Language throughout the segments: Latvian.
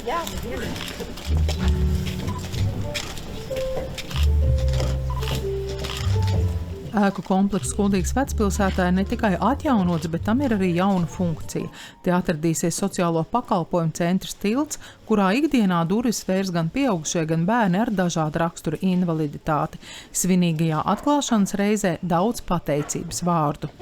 Jā. Ēku komplekss Kuldīgas vecpilsētā ir ne tikai atjaunots, bet tam ir arī jauna funkcija. Te atradīsies sociālo pakalpojumu centrs Tilts, kurā ikdienā durvis vērs gan pieaugušie, gan bērni ar dažādu raksturu invaliditāti. Svinīgajā atklāšanas reizē daudz pateicības vārdu.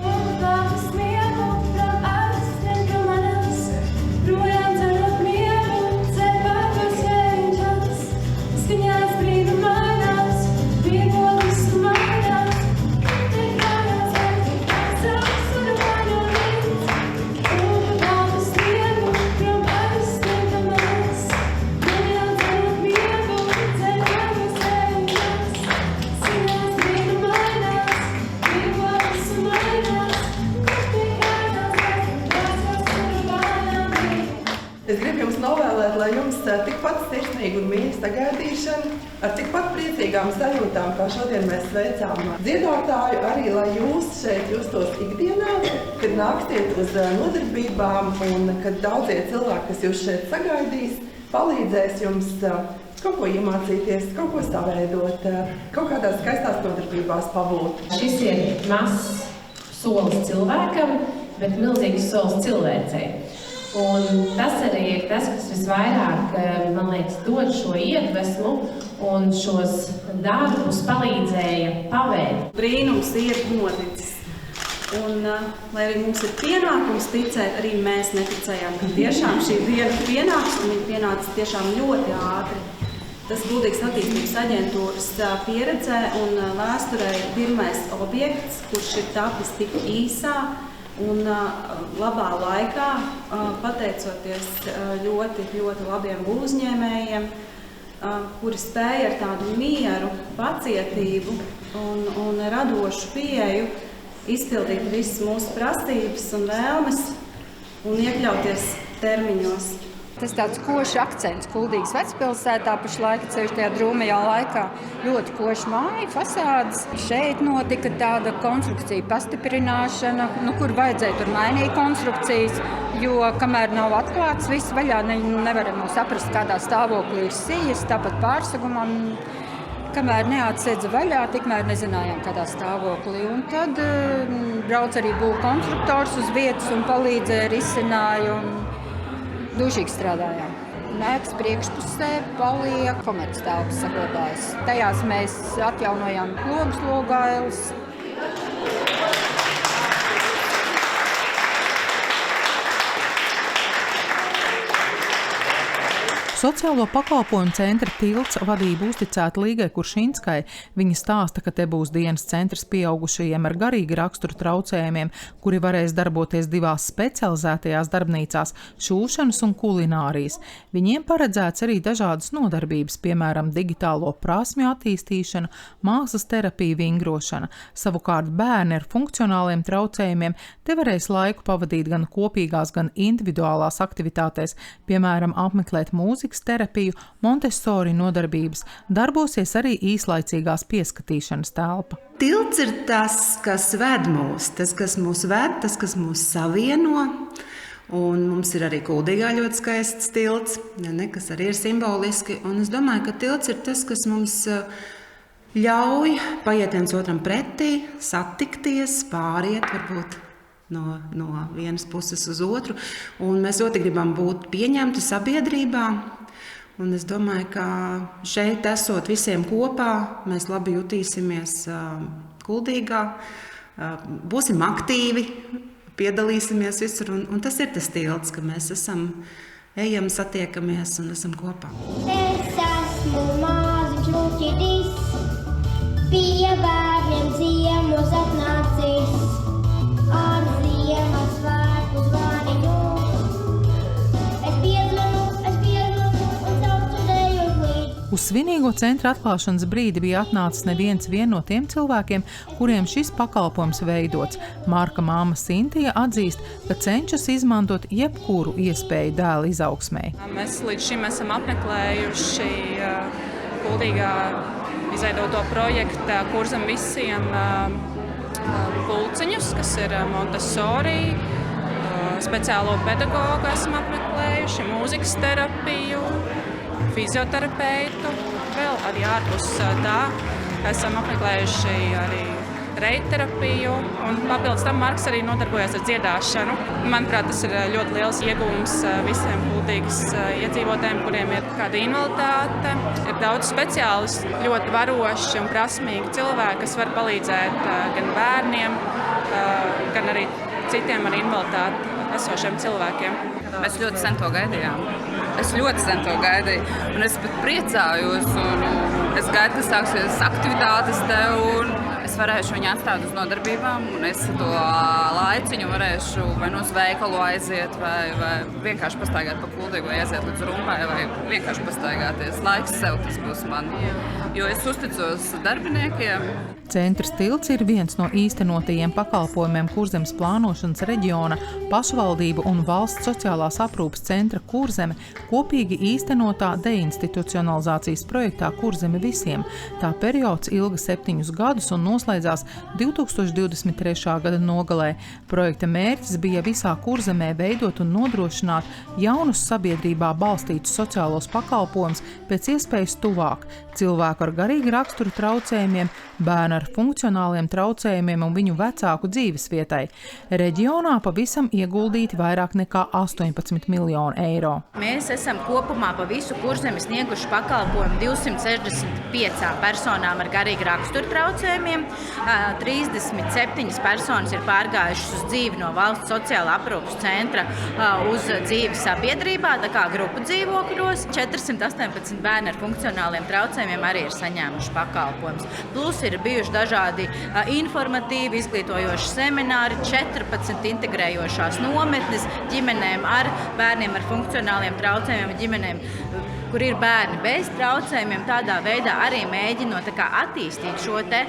Es gribu jums novēlēt, lai jums tikpat sirsnīga un mīļa sagaidīšana, ar tikpat priecīgām sajūtām, kā šodien mēs sveicām dziedātāju, arī lai jūs šeit justos ikdienā, kad nāksiet uz nodarbībām un kad daudzie cilvēki, kas jūs šeit sagaidīs, palīdzēs jums kaut ko iemācīties, kaut ko saveidot, kaut kādās skaistās nodarbībās pabūt. Šis ir mazs solis cilvēkam, bet milzīgs solis cilvēcei. Un tas arī ir tas, kas visvairāk, man liekas, dod šo iedvesmu un šos darbus palīdzēja paveikt. Brīnums ir noticis. Un, lai arī mums ir pienākums ticēt, arī mēs neticējām, ka tiešām šī diena pienāks, un viņa pienāca tiešām ļoti ātri. Tas Kuldīgas attīstības aģentūras pieredzē un vēsturē ir pirmais objekts, kurš ir tapis tik īsā un labā laikā, pateicoties ļoti, ļoti labiem uzņēmējiem, kuri spēja ar tādu mieru, pacietību un radošu pieeju izpildīt visas mūsu prasības un vēlmes un iekļauties termiņos. Tas tāds košs akcents Kuldīgas vecpilsētā pašlaik, ceļš tajā drūmajā laikā. Ļoti koša māja, fasādes. Šeit notika tāda konstrukcija pastiprināšana, kur vajadzēja tur mainīt konstrukcijas, jo kamēr nav atklāts viss vaļā, nevaram saprast, kādā stāvoklī ir sijas, tāpat pārsegumā. Kamēr neatsedza vaļā, tikmēr nezinājām, kādā stāvoklī. Un tad brauc arī būvkonstruktors uz vietas un palīdzēja, risināja. Dušīgi strādājām. Ēkas priekšpusē paliek komerctelpas saglabājas. Tajās mēs atjaunojām logus, logailes. Sociālo pakalpojumu centra Tilts vadību uzticēta Līgai Kuršinskai. Viņa stāsta, ka te būs dienas centrs pieaugušajiem ar garīgi raksturu traucējumiem, kuri varēs darboties divās specializētajās darbnīcās – šūšanas un kulinārijas. Viņiem paredzēts arī dažādas nodarbības, piemēram, digitālo prasmju attīstīšana, mākslas terapija, vingrošana. Savukārt bērni ar funkcionāliem traucējumiem te varēs laiku pavadīt gan kopīgās, gan individuālās aktivitātēs, piemēram, apmeklēt mūzikas terapiju, Montessori nodarbības, darbosies arī īslaicīgās pieskatīšanas telpa. Tilts ir tas, kas ved mūs, tas, kas mūs ved, tas, kas mūs savieno. Un mums ir arī Kuldīgā ļoti skaists tilts, kas arī ir simboliski. Un es domāju, ka tilts ir tas, kas mums ļauj paiet viens otram pretī, satikties, pāriet varbūt no vienas puses uz otru. Un mēs ļoti gribam būt pieņemti sabiedrībā. Un es domāju, ka šeit esot visiem kopā, mēs labi jutīsimies Kuldīgā, būsim aktīvi, piedalīsimies visur. Un tas ir tas tilts, ka mēs ejam, satiekamies un esam kopā. Es esmu maziņš muķidis, pie bērniem ziemos atnācis. Ar ziemas svētku zvaniņu es piezvanu un saucu dejot līdzi. Uz svinīgo centra atklāšanas brīdi bija atnācis neviens no tiem cilvēkiem, kuriem šis pakalpojums veidots. Marka māma Sintija atzīst, ka cenšas izmantot jebkuru iespēju dēla izaugsmei. Mēs līdz šim esam apmeklējuši Kuldīgā izveidoto projektu Kurzem visiem pulciņus, kas ir Montessori, speciālo pedagogu esam apmeklējuši. apmeklējuši mūzikas terapiju, fizioterapeitu, vēl arī ārpus tā esam apmeklējuši arī reiterapiju, un papildus tam Marks arī nodarbojas ar dziedāšanu. Manuprāt, tas ir ļoti liels iegūms visiem Kuldīgas iedzīvotājiem, kuriem ir kāda invaliditāte. Ir daudz speciālistu, ļoti varoši un prasmīgi cilvēki, kas var palīdzēt gan bērniem, gan arī citiem ar invaliditāti esošiem cilvēkiem. Mēs ļoti sen to gaidījām. Es ļoti sen to gaidīju, un es pat priecājos, un es gaidu, ka sāksies aktivitātes te, un es varēšu viņu atstāt uz nodarbībām, un es to laiciņu varēšu vai nu uz veikalu aiziet, vai vienkārši pastaigāt pa Kuldīgu, vai aiziet līdz Rumbai, vai vienkārši pastaigāties. Laiks sev tas būs man, jo es uzticos darbiniekiem. Centrs Tilts ir viens no īstenotajiem pakalpojumiem Kurzemes plānošanas reģiona, pašvaldību un valsts sociālās aprūpes centra Kurzeme kopīgi īstenotā deinstitucionalizācijas projektā Kurzeme visiem. Tā periods ilga 7 gadus un noslēdzās 2023. gada nogalē. Projekta mērķis bija visā Kurzemē veidot un nodrošināt jaunus sabiedrībā balstītus sociālos pakalpojumus pēc iespējas tuvāk cilvēku ar garīgu raksturu traucējumiem, bērnu ar funkcionāliem traucējumiem un viņu vecāku dzīvesvietai. Reģionā pavisam ieguldīti vairāk nekā 18 miljonu eiro. Mēs esam kopumā pa visu Kurzemi snieguši pakalpojumu 265 personām ar garīgu raksturu traucējumiem. 37 personas ir pārgājušas uz dzīvi no valsts sociālā aprūpes centra uz dzīvi sabiedrībā, tā kā grupu dzīvokļos. 418 bērni ar funkcionāliem traucējumiem arī ir saņēmuši pakalpojumus. Plus ir bijuši dažādi informatīvi, izglītojoši semināri, 14 integrējošās nometnes ģimenēm ar bērniem ar funkcionāliem traucējumiem, ģimenēm, kur ir bērni bez traucējumiem, tādā veidā arī mēģinot attīstīt šo te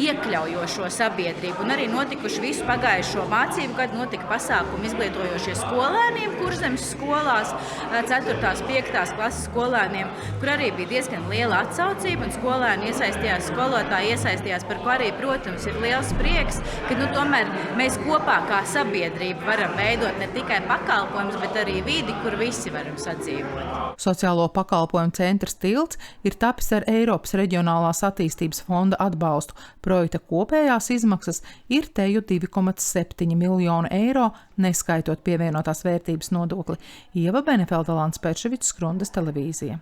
iekļaujošo sabiedrību. Un arī notikuši visu pagājušo mācību gadu, notika pasākumi izglītojošie skolēniem Kurzemes skolās, 4. 5. klases skolēniem, kur arī bija diezgan liela atsaucība, un skolēni iesaistījās, skolotāji iesaistījās, par ko arī, protams, ir liels prieks, ka tomēr mēs kopā kā sabiedrība varam veidot ne tikai pakalpojumus, bet arī vidi, kur visi varam sadzīvot. Sociālo pakalpojumu centrs Tilts ir tapis ar Eiropas Reģionālās attīstības fonda atbalstu. Projekta kopējās izmaksas ir teju 2,7 miljonu eiro, neskaitot pievienotās vērtības nodokli. Ieva Benefelda, Lants Pērševics, Skrundas televīzija.